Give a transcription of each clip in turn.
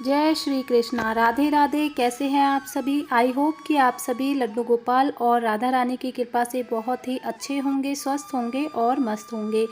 जय श्री कृष्णा। राधे राधे। कैसे हैं आप सभी? आई होप कि आप सभी लड्डू गोपाल और राधा रानी की कृपा से बहुत ही अच्छे होंगे, स्वस्थ होंगे और मस्त होंगे।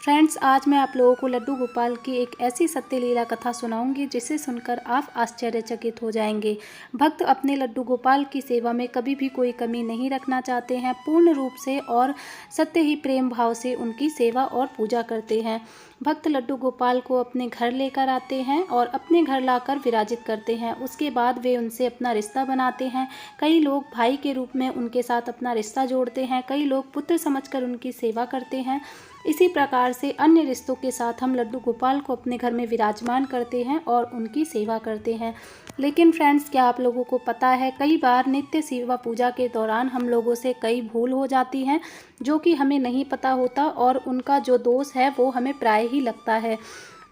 फ्रेंड्स, आज मैं आप लोगों को लड्डू गोपाल की एक ऐसी सत्य लीला कथा सुनाऊंगी जिसे सुनकर आप आश्चर्यचकित हो जाएंगे। भक्त अपने लड्डू गोपाल की सेवा में कभी भी कोई कमी नहीं रखना चाहते हैं, पूर्ण रूप से और सत्य ही प्रेम भाव से उनकी सेवा और पूजा करते हैं। भक्त लड्डू गोपाल को अपने घर लेकर आते हैं और अपने घर लाकर विराजित करते हैं। उसके बाद वे उनसे अपना रिश्ता बनाते हैं। कई लोग भाई के रूप में उनके साथ अपना रिश्ता जोड़ते हैं, कई लोग पुत्र समझकर उनकी सेवा करते हैं। इसी प्रकार से अन्य रिश्तों के साथ हम लड्डू गोपाल को अपने घर में विराजमान करते हैं और उनकी सेवा करते हैं। लेकिन फ्रेंड्स, क्या आप लोगों को पता है, कई बार नित्य सेवा पूजा के दौरान हम लोगों से कई भूल हो जाती हैं जो कि हमें नहीं पता होता और उनका जो दोष है वो हमें प्राय ही लगता है।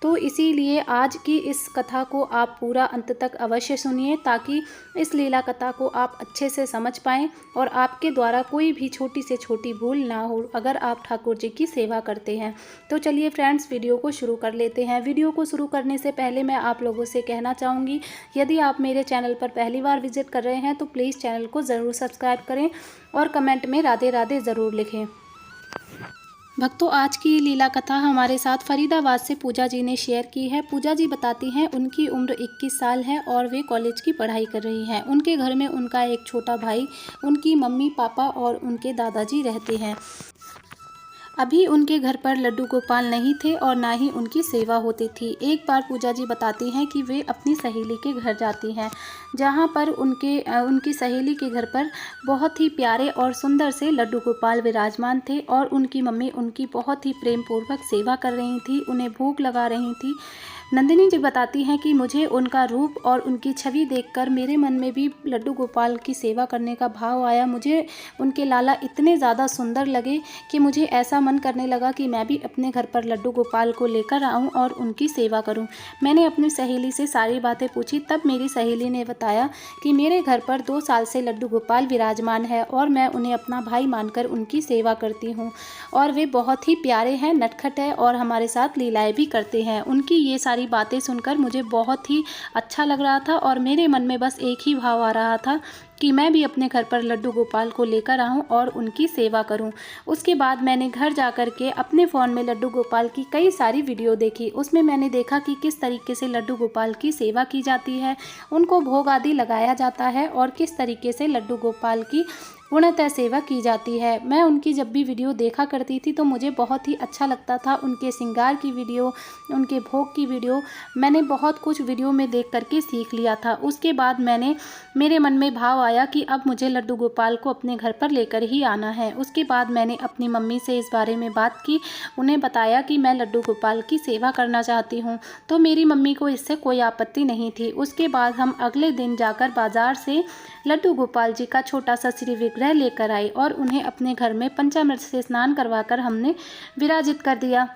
तो इसीलिए आज की इस कथा को आप पूरा अंत तक अवश्य सुनिए ताकि इस लीला कथा को आप अच्छे से समझ पाएँ और आपके द्वारा कोई भी छोटी से छोटी भूल ना हो अगर आप ठाकुर जी की सेवा करते हैं। तो चलिए फ्रेंड्स, वीडियो को शुरू कर लेते हैं। वीडियो को शुरू करने से पहले मैं आप लोगों से कहना चाहूँगी, यदि आप मेरे चैनल पर पहली बार विजिट कर रहे हैं तो प्लीज़ चैनल को ज़रूर सब्सक्राइब करें और कमेंट में राधे राधे ज़रूर लिखें। भक्तों, आज की लीला कथा हमारे साथ फरीदाबाद से पूजा जी ने शेयर की है। पूजा जी बताती हैं उनकी उम्र 21 साल है और वे कॉलेज की पढ़ाई कर रही हैं। उनके घर में उनका एक छोटा भाई, उनकी मम्मी पापा और उनके दादाजी रहते हैं। अभी उनके घर पर लड्डू गोपाल नहीं थे और ना ही उनकी सेवा होती थी। एक बार पूजा जी बताती हैं कि वे अपनी सहेली के घर जाती हैं, जहां पर उनकी सहेली के घर पर बहुत ही प्यारे और सुंदर से लड्डू गोपाल विराजमान थे और उनकी मम्मी उनकी बहुत ही प्रेम पूर्वक सेवा कर रही थी, उन्हें भोग लगा रही थी। नंदिनी जी बताती हैं कि मुझे उनका रूप और उनकी छवि देखकर मेरे मन में भी लड्डू गोपाल की सेवा करने का भाव आया। मुझे उनके लाला इतने ज़्यादा सुंदर लगे कि मुझे ऐसा मन करने लगा कि मैं भी अपने घर पर लड्डू गोपाल को लेकर आऊं और उनकी सेवा करूं। मैंने अपनी सहेली से सारी बातें पूछी, तब मेरी सहेली ने बताया कि मेरे घर पर 2 साल से लड्डू गोपाल विराजमान है और मैं उन्हें अपना भाई मानकर उनकी सेवा करती हूँ और वे बहुत ही प्यारे हैं, नटखट है और हमारे साथ लीलाएँ भी करते हैं। उनकी ये सारी बातें सुनकर मुझे बहुत ही अच्छा लग रहा था और मेरे मन में बस एक ही भाव आ रहा था कि मैं भी अपने घर पर लड्डू गोपाल को लेकर आऊं और उनकी सेवा करूं। उसके बाद मैंने घर जाकर के अपने फ़ोन में लड्डू गोपाल की कई सारी वीडियो देखी। उसमें मैंने देखा कि किस तरीके से लड्डू गोपाल की सेवा की जाती है, उनको भोग आदि लगाया जाता है और किस तरीके से लड्डू गोपाल की पूर्णतः सेवा की जाती है। मैं उनकी जब भी वीडियो देखा करती थी तो मुझे बहुत ही अच्छा लगता था। उनके श्रृंगार की वीडियो, उनके भोग की वीडियो, मैंने बहुत कुछ वीडियो में देख करके सीख लिया था। उसके बाद मेरे मन में भाव आया कि अब मुझे लड्डू गोपाल को अपने घर पर लेकर ही आना है। उसके बाद मैंने अपनी मम्मी से इस बारे में बात की, उन्हें बताया कि मैं लड्डू गोपाल की सेवा करना चाहती हूँ, तो मेरी मम्मी को इससे कोई आपत्ति नहीं थी। उसके बाद हम अगले दिन जाकर बाज़ार से लड्डू गोपाल जी का छोटा सा श्री विग्रह लेकर आई और उन्हें अपने घर में पंचामृत से स्नान करवाकर हमने विराजित कर दिया।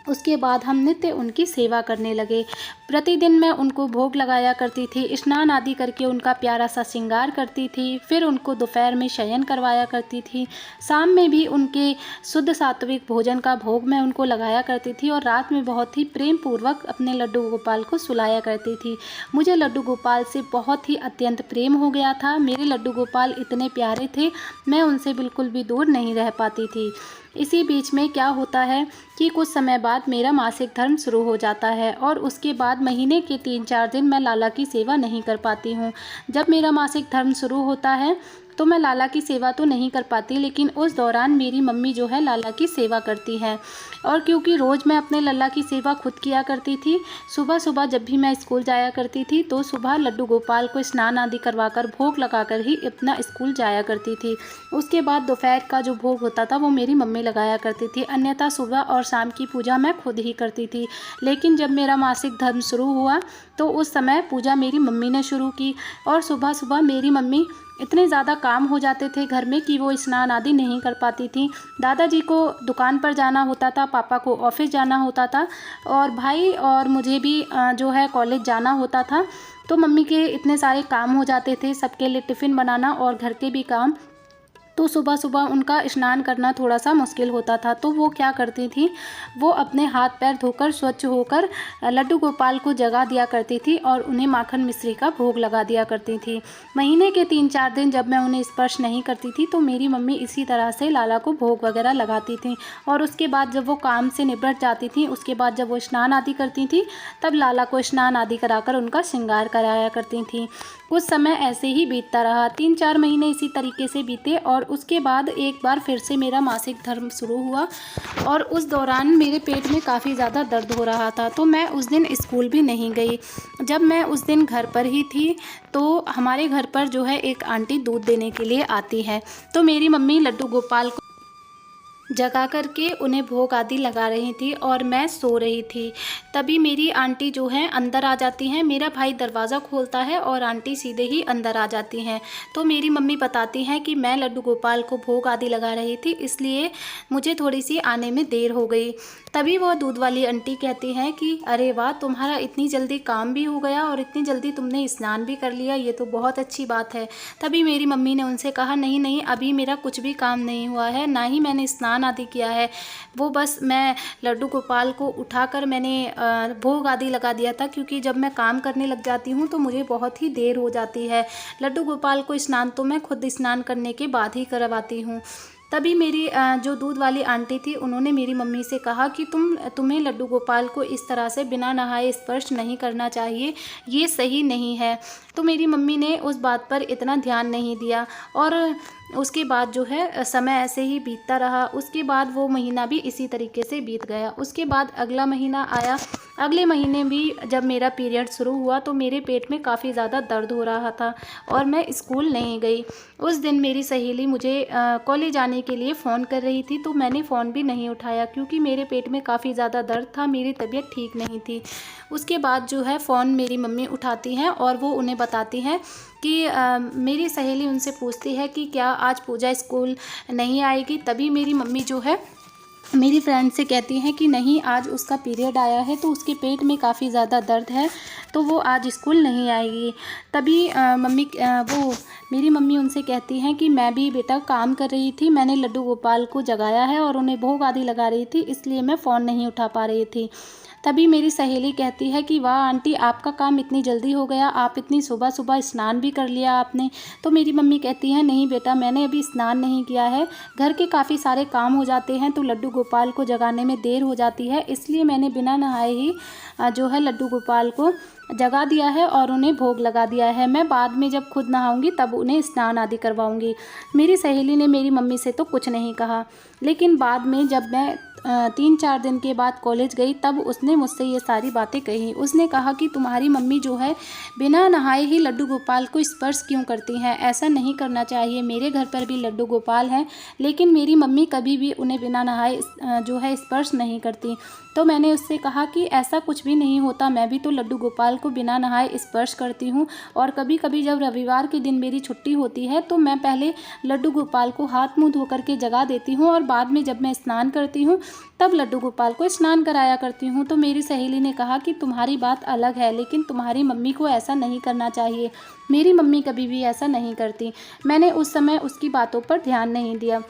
उसके बाद हम नित्य उनकी सेवा करने लगे। प्रतिदिन मैं उनको भोग लगाया करती थी, स्नान आदि करके उनका प्यारा सा श्रृंगार करती थी, फिर उनको दोपहर में शयन करवाया करती थी, शाम में भी उनके शुद्ध सात्विक भोजन का भोग मैं उनको लगाया करती थी और रात में बहुत ही प्रेम पूर्वक अपने लड्डू गोपाल को सुलाया करती थी। मुझे लड्डू गोपाल से बहुत ही अत्यंत प्रेम हो गया था। मेरे लड्डू गोपाल इतने प्यारे थे, मैं उनसे बिल्कुल भी दूर नहीं रह पाती थी। इसी बीच में क्या होता है कि कुछ समय बाद मेरा मासिक धर्म शुरू हो जाता है और उसके बाद महीने के 3-4 दिन मैं लाला की सेवा नहीं कर पाती हूँ। जब मेरा मासिक धर्म शुरू होता है तो मैं लाला की सेवा तो नहीं कर पाती, लेकिन उस दौरान मेरी मम्मी जो है लाला की सेवा करती हैं। और क्योंकि रोज़ मैं अपने लल्ला की सेवा खुद किया करती थी, सुबह सुबह जब भी मैं स्कूल जाया करती थी तो सुबह लड्डू गोपाल को स्नान आदि करवाकर भोग लगाकर ही अपना स्कूल जाया करती थी। उसके बाद दोपहर का जो भोग होता था वो मेरी मम्मी लगाया करती थी, अन्यथा सुबह और शाम की पूजा मैं खुद ही करती थी। लेकिन जब मेरा मासिक धर्म शुरू हुआ तो उस समय पूजा मेरी मम्मी ने शुरू की और सुबह सुबह मेरी मम्मी इतने ज़्यादा काम हो जाते थे घर में कि वो स्नान आदि नहीं कर पाती थी। दादाजी को दुकान पर जाना होता था, पापा को ऑफिस जाना होता था और भाई और मुझे भी जो है कॉलेज जाना होता था। तो मम्मी के इतने सारे काम हो जाते थे, सबके लिए टिफ़िन बनाना और घर के भी काम। तो सुबह सुबह उनका स्नान करना थोड़ा सा मुश्किल होता था। तो वो क्या करती थी, वो अपने हाथ पैर धोकर स्वच्छ होकर लड्डू गोपाल को जगा दिया करती थी और उन्हें माखन मिश्री का भोग लगा दिया करती थी। महीने के 3-4 दिन जब मैं उन्हें स्पर्श नहीं करती थी तो मेरी मम्मी इसी तरह से लाला को भोग वगैरह लगाती थी। और उसके बाद जब वो काम से निपट जाती थी, उसके बाद जब वो स्नान आदि करती थी, तब लाला को स्नान आदि कराकर उनका श्रृंगार कराया करती थी। कुछ समय ऐसे ही बीतता रहा, 3-4 महीने इसी तरीके से बीते और उसके बाद एक बार फिर से मेरा मासिक धर्म शुरू हुआ और उस दौरान मेरे पेट में काफ़ी ज़्यादा दर्द हो रहा था। तो मैं उस दिन स्कूल भी नहीं गई। जब मैं उस दिन घर पर ही थी तो हमारे घर पर जो है एक आंटी दूध देने के लिए आती है। तो मेरी मम्मी लड्डू गोपाल को जगा करके उन्हें भोग आदि लगा रही थी और मैं सो रही थी। तभी मेरी आंटी जो है अंदर आ जाती हैं। मेरा भाई दरवाज़ा खोलता है और आंटी सीधे ही अंदर आ जाती हैं। तो मेरी मम्मी बताती हैं कि मैं लड्डू गोपाल को भोग आदि लगा रही थी, इसलिए मुझे थोड़ी सी आने में देर हो गई। तभी वो दूध वाली आंटी कहती हैं कि अरे वाह, तुम्हारा इतनी जल्दी काम भी हो गया और इतनी जल्दी तुमने स्नान भी कर लिया, ये तो बहुत अच्छी बात है। तभी मेरी मम्मी ने उनसे कहा, नहीं नहीं, अभी मेरा कुछ भी काम नहीं हुआ है, ना ही मैंने स्नान आदि किया है। वो बस मैं लड्डू गोपाल को उठाकर मैंने भोग आदि लगा दिया था, क्योंकि जब मैं काम करने लग जाती हूँ तो मुझे बहुत ही देर हो जाती है। लड्डू गोपाल को स्नान तो मैं खुद स्नान करने के बाद ही करवाती हूँ। तभी मेरी जो दूध वाली आंटी थी, उन्होंने मेरी मम्मी से कहा कि तुम्हें लड्डू गोपाल को इस तरह से बिना नहाए स्पर्श नहीं करना चाहिए, ये सही नहीं है। तो मेरी मम्मी ने उस बात पर इतना ध्यान नहीं दिया और उसके बाद जो है समय ऐसे ही बीतता रहा। उसके बाद वो महीना भी इसी तरीके से बीत गया। उसके बाद अगला महीना आया। अगले महीने भी जब मेरा पीरियड शुरू हुआ तो मेरे पेट में काफ़ी ज़्यादा दर्द हो रहा था और मैं स्कूल नहीं गई। उस दिन मेरी सहेली मुझे कॉलेज आने के लिए फ़ोन कर रही थी, तो मैंने फ़ोन भी नहीं उठाया क्योंकि मेरे पेट में काफ़ी ज़्यादा दर्द था, मेरी तबीयत ठीक नहीं थी। उसके बाद जो है फ़ोन मेरी मम्मी उठाती हैं और वो उन्हें बताती हैं कि मेरी सहेली उनसे पूछती है कि क्या आज पूजा स्कूल नहीं आएगी। तभी मेरी मम्मी जो है मेरी फ्रेंड से कहती हैं कि नहीं, आज उसका पीरियड आया है तो उसके पेट में काफ़ी ज़्यादा दर्द है, तो वो आज स्कूल नहीं आएगी। तभी मेरी मम्मी उनसे कहती हैं कि मैं भी बेटा काम कर रही थी, मैंने लड्डू गोपाल को जगाया है और उन्हें भोग आदि लगा रही थी, इसलिए मैं फ़ोन नहीं उठा पा रही थी। तभी मेरी सहेली कहती है कि वाह आंटी, आपका काम इतनी जल्दी हो गया, आप इतनी सुबह सुबह स्नान भी कर लिया आपने। तो मेरी मम्मी कहती है, नहीं बेटा, मैंने अभी स्नान नहीं किया है, घर के काफ़ी सारे काम हो जाते हैं तो लड्डू गोपाल को जगाने में देर हो जाती है, इसलिए मैंने बिना नहाए ही जो है लड्डू गोपाल को जगा दिया है और उन्हें भोग लगा दिया है। मैं बाद में जब खुद नहाऊंगी तब उन्हें स्नान आदि करवाऊंगी। मेरी सहेली ने मेरी मम्मी से तो कुछ नहीं कहा, लेकिन बाद में जब मैं 3-4 दिन के बाद कॉलेज गई तब उसने मुझसे ये सारी बातें कही। उसने कहा कि तुम्हारी मम्मी जो है बिना नहाए ही लड्डू गोपाल को स्पर्श क्यों करती हैं, ऐसा नहीं करना चाहिए। मेरे घर पर भी लड्डू गोपाल हैं, लेकिन मेरी मम्मी कभी भी उन्हें बिना नहाए जो है स्पर्श नहीं करती। तो मैंने उससे कहा कि ऐसा कुछ भी नहीं होता, मैं भी तो लड्डू गोपाल को बिना नहाए स्पर्श करती हूँ और कभी कभी जब रविवार के दिन मेरी छुट्टी होती है तो मैं पहले लड्डू गोपाल को हाथ मुंह धो करके जगा देती हूँ और बाद में जब मैं स्नान करती हूँ तब लड्डू गोपाल को स्नान कराया करती हूँ। तो मेरी सहेली ने कहा कि तुम्हारी बात अलग है, लेकिन तुम्हारी मम्मी को ऐसा नहीं करना चाहिए। मेरी मम्मी कभी भी ऐसा नहीं करती। मैंने उस समय उसकी बातों पर ध्यान नहीं दिया।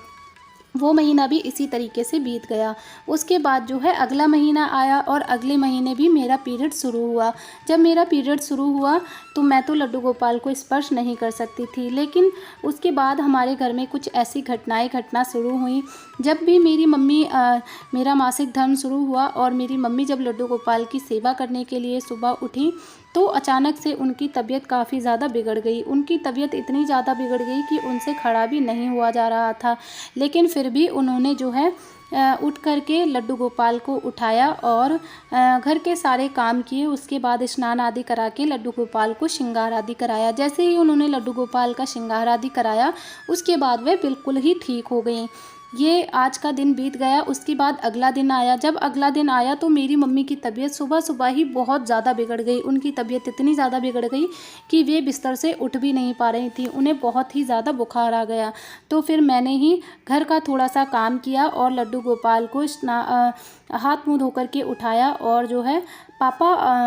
वो महीना भी इसी तरीके से बीत गया। उसके बाद जो है अगला महीना आया और अगले महीने भी मेरा पीरियड शुरू हुआ। जब मेरा पीरियड शुरू हुआ तो मैं तो लड्डू गोपाल को स्पर्श नहीं कर सकती थी, लेकिन उसके बाद हमारे घर में कुछ ऐसी घटना शुरू हुई। जब भी मेरा मासिक धर्म शुरू हुआ और मेरी मम्मी जब लड्डू गोपाल की सेवा करने के लिए सुबह उठी तो अचानक से उनकी तबीयत काफ़ी ज़्यादा बिगड़ गई। उनकी तबीयत इतनी ज़्यादा बिगड़ गई कि उनसे खड़ा भी नहीं हुआ जा रहा था, लेकिन फिर भी उन्होंने जो है उठ करके लड्डू गोपाल को उठाया और घर के सारे काम किए। उसके बाद स्नान आदि करा के लड्डू गोपाल को श्रृंगार आदि कराया। जैसे ही उन्होंने लड्डू गोपाल का श्रृंगार आदि कराया उसके बाद वे बिल्कुल ही ठीक हो गई। ये आज का दिन बीत गया। उसके बाद अगला दिन आया। जब अगला दिन आया तो मेरी मम्मी की तबीयत सुबह सुबह ही बहुत ज़्यादा बिगड़ गई। उनकी तबीयत इतनी ज़्यादा बिगड़ गई कि वे बिस्तर से उठ भी नहीं पा रही थी, उन्हें बहुत ही ज़्यादा बुखार आ गया। तो फिर मैंने ही घर का थोड़ा सा काम किया और लड्डू गोपाल को हाथ मुँह धो कर के उठाया और जो है पापा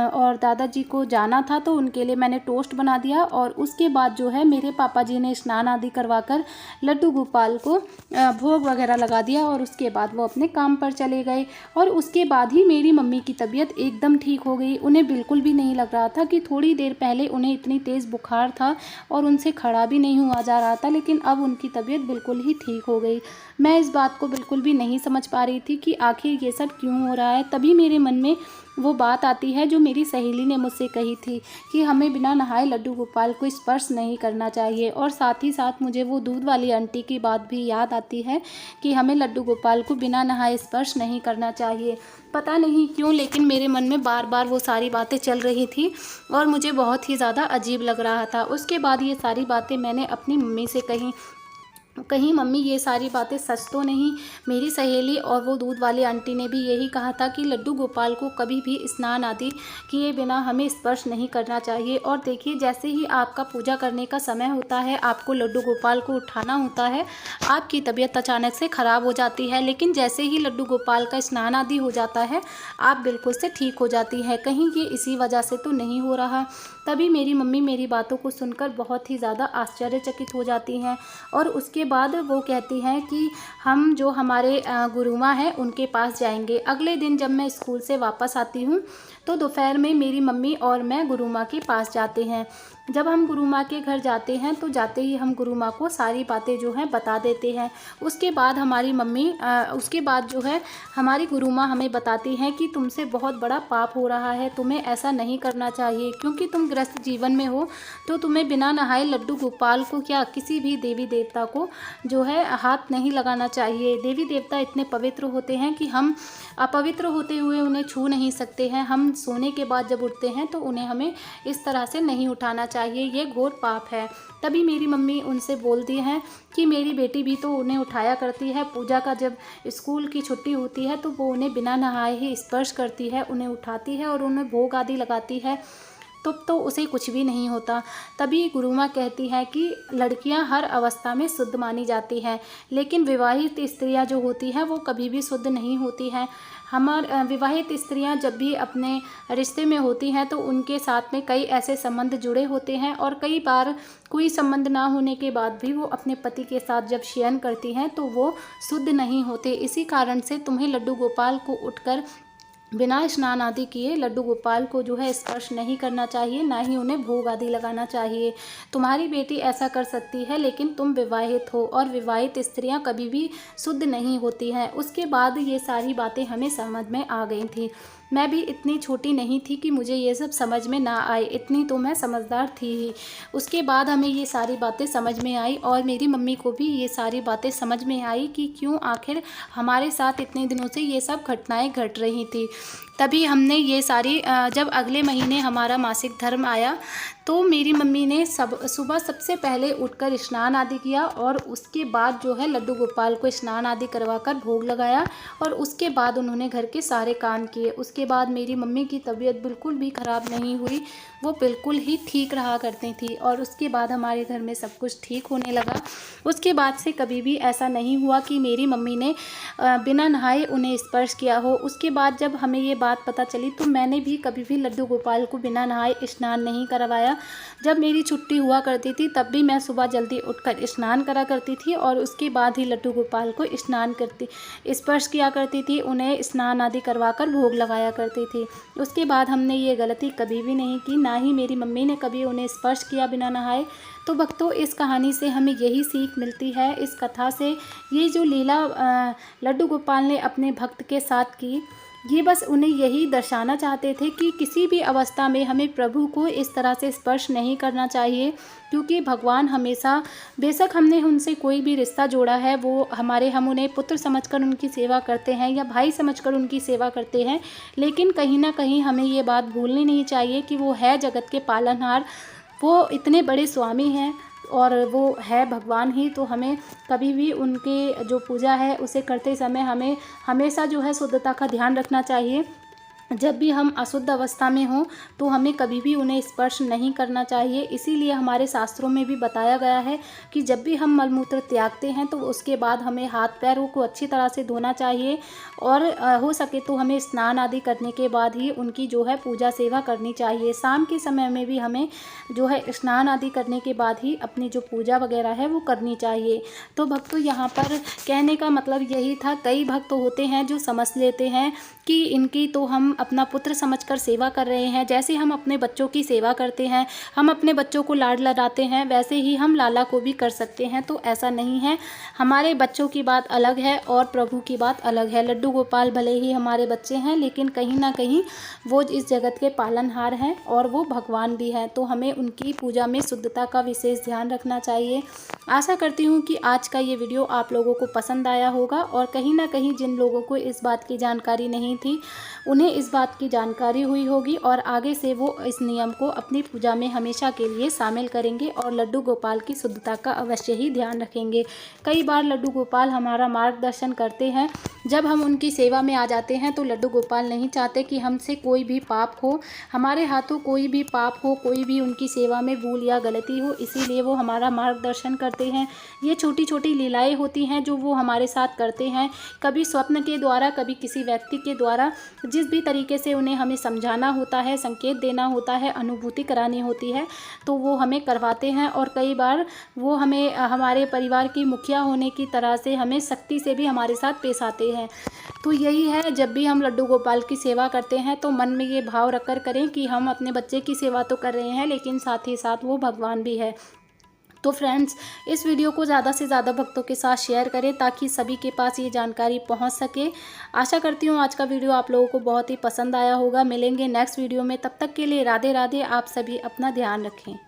और दादाजी को जाना था, तो उनके लिए मैंने टोस्ट बना दिया। और उसके बाद जो है मेरे पापा जी ने स्नान आदि करवाकर लड्डू गोपाल को भोग वगैरह लगा दिया और उसके बाद वो अपने काम पर चले गए। और उसके बाद ही मेरी मम्मी की तबीयत एकदम ठीक हो गई। उन्हें बिल्कुल भी नहीं लग रहा था कि थोड़ी देर पहले उन्हें इतनी तेज़ बुखार था और उनसे खड़ा भी नहीं हुआ जा रहा था, लेकिन अब उनकी तबीयत बिल्कुल ही ठीक हो गई। मैं इस बात को बिल्कुल भी नहीं समझ पा रही थी कि आखिर ये सब क्यों हो रहा है। तभी मेरे मन में वो बात आती है जो मेरी सहेली ने मुझसे कही थी कि हमें बिना नहाए लड्डू गोपाल को स्पर्श नहीं करना चाहिए। और साथ ही साथ मुझे वो दूध वाली आंटी की बात भी याद आती है कि हमें लड्डू गोपाल को बिना नहाए स्पर्श नहीं करना चाहिए। पता नहीं क्यों, लेकिन मेरे मन में बार बार वो सारी बातें चल रही थी और मुझे बहुत ही ज़्यादा अजीब लग रहा था। उसके बाद ये सारी बातें मैंने अपनी मम्मी से कहीं मम्मी ये सारी बातें सच तो नहीं। मेरी सहेली और वो दूध वाली आंटी ने भी यही कहा था कि लड्डू गोपाल को कभी भी स्नान आदि किए बिना हमें स्पर्श नहीं करना चाहिए। और देखिए, जैसे ही आपका पूजा करने का समय होता है, आपको लड्डू गोपाल को उठाना होता है, आपकी तबीयत अचानक से ख़राब हो जाती है, लेकिन जैसे ही लड्डू गोपाल का स्नान आदि हो जाता है, आप बिल्कुल से ठीक हो जाती है। कहीं ये इसी वजह से तो नहीं हो रहा। तभी मेरी मम्मी मेरी बातों को सुनकर बहुत ही ज़्यादा आश्चर्यचकित हो जाती हैं और उसके बाद वो कहती हैं कि हम जो हमारे गुरुमा हैं उनके पास जाएंगे। अगले दिन जब मैं स्कूल से वापस आती हूँ तो दोपहर में मेरी मम्मी और मैं गुरुमा के पास जाते हैं। जब हम गुरुमा के घर जाते हैं तो जाते ही हम गुरुमा को सारी बातें जो हैं बता देते हैं। उसके बाद उसके बाद जो है हमारी गुरुमा हमें बताती हैं कि तुमसे बहुत बड़ा पाप हो रहा है, तुम्हें ऐसा नहीं करना चाहिए, क्योंकि तुम गृहस्थ जीवन में हो, तो तुम्हें बिना नहाए लड्डू गोपाल को क्या किसी भी देवी देवता को जो है हाथ नहीं लगाना चाहिए। देवी देवता इतने पवित्र होते हैं कि हम अपवित्र होते हुए उन्हें छू नहीं सकते हैं। हम सोने के बाद जब उठते हैं तो उन्हें हमें इस तरह से नहीं उठाना चाहिए, ये घोर पाप है। तभी मेरी मम्मी उनसे बोलती हैं कि मेरी बेटी भी तो उन्हें उठाया करती है, पूजा का जब स्कूल की छुट्टी होती है तो वो उन्हें बिना नहाए ही स्पर्श करती है, उन्हें उठाती है और उन्हें भोग आदि लगाती है, तो उसे कुछ भी नहीं होता। तभी गुरुमा कहती है कि लड़कियां हर अवस्था में शुद्ध मानी जाती हैं, लेकिन विवाहित स्त्रियां जो होती हैं वो कभी भी शुद्ध नहीं होती हैं। विवाहित स्त्रियां जब भी अपने रिश्ते में होती हैं तो उनके साथ में कई ऐसे संबंध जुड़े होते हैं और कई बार कोई संबंध ना होने के बाद भी वो अपने पति के साथ जब शयन करती हैं तो वो शुद्ध नहीं होते। इसी कारण से तुम्हें लड्डू गोपाल को उठकर बिना स्नान आदि किए लड्डू गोपाल को जो है स्पर्श नहीं करना चाहिए, ना ही उन्हें भोग आदि लगाना चाहिए। तुम्हारी बेटी ऐसा कर सकती है, लेकिन तुम विवाहित हो और विवाहित स्त्रियां कभी भी शुद्ध नहीं होती हैं। उसके बाद ये सारी बातें हमें समझ में आ गई थी। मैं भी इतनी छोटी नहीं थी कि मुझे ये सब समझ में ना आए, इतनी तो मैं समझदार थी ही। उसके बाद हमें ये सारी बातें समझ में आई और मेरी मम्मी को भी ये सारी बातें समझ में आई कि क्यों आखिर हमारे साथ इतने दिनों से ये सब घटनाएं घट रही थी। तभी हमने ये सारी जब अगले महीने हमारा मासिक धर्म आया तो मेरी मम्मी ने सुबह सबसे पहले उठकर स्नान आदि किया और उसके बाद जो है लड्डू गोपाल को स्नान आदि करवाकर भोग लगाया और उसके बाद उन्होंने घर के सारे काम किए। उसके बाद मेरी मम्मी की तबीयत बिल्कुल भी ख़राब नहीं हुई, वो बिल्कुल ही ठीक रहा करती थी और उसके बाद हमारे घर में सब कुछ ठीक होने लगा। उसके बाद से कभी भी ऐसा नहीं हुआ कि मेरी मम्मी ने बिना नहाए उन्हें स्पर्श किया हो। उसके बाद जब हमें ये बात पता चली तो मैंने भी कभी भी लड्डू गोपाल को बिना नहाए स्नान नहीं करवाया। जब मेरी छुट्टी हुआ करती थी तब भी मैं सुबह जल्दी उठकर स्नान करा करती थी और उसके बाद ही लड्डू गोपाल को स्पर्श किया करती थी, उन्हें स्नान आदि करवाकर भोग लगाया करती थी। उसके बाद हमने ये गलती कभी भी नहीं की, ना ही मेरी मम्मी ने कभी उन्हें स्पर्श किया बिना नहाए। तो भक्तों, इस कहानी से हमें यही सीख मिलती है, इस कथा से ये जो लीला लड्डू गोपाल ने अपने भक्त के साथ की, ये बस उन्हें यही दर्शाना चाहते थे कि किसी भी अवस्था में हमें प्रभु को इस तरह से स्पर्श नहीं करना चाहिए, क्योंकि भगवान हमेशा, बेशक हमने उनसे कोई भी रिश्ता जोड़ा है, वो हम उन्हें पुत्र समझकर उनकी सेवा करते हैं या भाई समझकर उनकी सेवा करते हैं, लेकिन कहीं ना कहीं हमें ये बात भूलनी नहीं चाहिए कि वो है जगत के पालनहार, वो इतने बड़े स्वामी हैं और वो है भगवान ही। तो हमें कभी भी उनके जो पूजा है उसे करते समय हमें हमेशा जो है शुद्धता का ध्यान रखना चाहिए। जब भी हम अशुद्ध अवस्था में हों तो हमें कभी भी उन्हें स्पर्श नहीं करना चाहिए। इसीलिए हमारे शास्त्रों में भी बताया गया है कि जब भी हम मलमूत्र त्यागते हैं तो उसके बाद हमें हाथ पैरों को अच्छी तरह से धोना चाहिए और हो सके तो हमें स्नान आदि करने के बाद ही उनकी जो है पूजा सेवा करनी चाहिए। शाम के समय में भी हमें जो है स्नान आदि करने के बाद ही अपनी जो पूजा वगैरह है वो करनी चाहिए। तो भक्तों, यहाँ पर कहने का मतलब यही था। कई भक्त होते हैं जो समझ लेते हैं कि इनकी तो हम अपना पुत्र समझकर सेवा कर रहे हैं, जैसे हम अपने बच्चों की सेवा करते हैं, हम अपने बच्चों को लाड लडाते हैं, वैसे ही हम लाला को भी कर सकते हैं। तो ऐसा नहीं है। हमारे बच्चों की बात अलग है और प्रभु की बात अलग है। लड्डू गोपाल भले ही हमारे बच्चे हैं, लेकिन कहीं ना कहीं वो इस जगत के पालनहार हैं और वो भगवान भी हैं। तो हमें उनकी पूजा में शुद्धता का विशेष ध्यान रखना चाहिए। आशा करती हूँ कि आज का ये वीडियो आप लोगों को पसंद आया होगा और कहीं ना कहीं जिन लोगों को इस बात की जानकारी नहीं थी उन्हें इस बात की जानकारी हुई होगी और आगे से वो इस नियम को अपनी पूजा में हमेशा के लिए शामिल करेंगे और लड्डू गोपाल की शुद्धता का अवश्य ही ध्यान रखेंगे। कई बार लड्डू गोपाल हमारा मार्गदर्शन करते हैं। जब हम उनकी सेवा में आ जाते हैं तो लड्डू गोपाल नहीं चाहते कि हमसे कोई भी पाप हो, हमारे हाथों कोई भी पाप हो, कोई भी उनकी सेवा में भूल या गलती हो, इसीलिए वो हमारा मार्गदर्शन करते हैं। ये छोटी छोटी लीलाएं होती हैं जो वो हमारे साथ करते हैं, कभी स्वप्न के द्वारा, कभी किसी व्यक्ति के द्वारा। जिस भी तरीके से उन्हें हमें समझाना होता है, संकेत देना होता है, अनुभूति करानी होती है, तो वो हमें करवाते हैं। और कई बार वो हमें हमारे परिवार की मुखिया होने की तरह से हमें सख्ती से भी हमारे साथ पेश आते हैं। तो यही है, जब भी हम लड्डू गोपाल की सेवा करते हैं तो मन में ये भाव रखकर करें कि हम अपने बच्चे की सेवा तो कर रहे हैं, लेकिन साथ ही साथ वो भगवान भी है। तो फ्रेंड्स, इस वीडियो को ज़्यादा से ज़्यादा भक्तों के साथ शेयर करें ताकि सभी के पास ये जानकारी पहुंच सके। आशा करती हूँ आज का वीडियो आप लोगों को बहुत ही पसंद आया होगा। मिलेंगे नेक्स्ट वीडियो में, तब तक के लिए राधे राधे। आप सभी अपना ध्यान रखें।